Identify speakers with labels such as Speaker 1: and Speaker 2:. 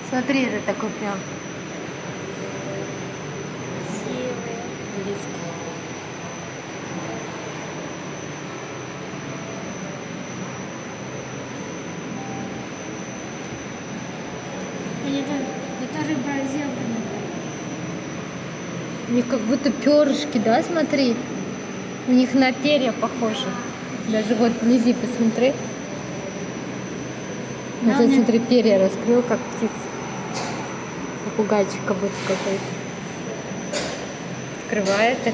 Speaker 1: Смотри, это такой прям
Speaker 2: Красивые.
Speaker 1: близко.
Speaker 2: Это рыба-зебра.
Speaker 1: У них как будто перышки, да, смотри? У них на перья похоже. Даже вот вблизи посмотри.
Speaker 2: Да,
Speaker 1: Вот тут,
Speaker 2: мне-
Speaker 1: смотри, перья раскрыл, как птица. Попугайчик как будто какой-то. Открывает так.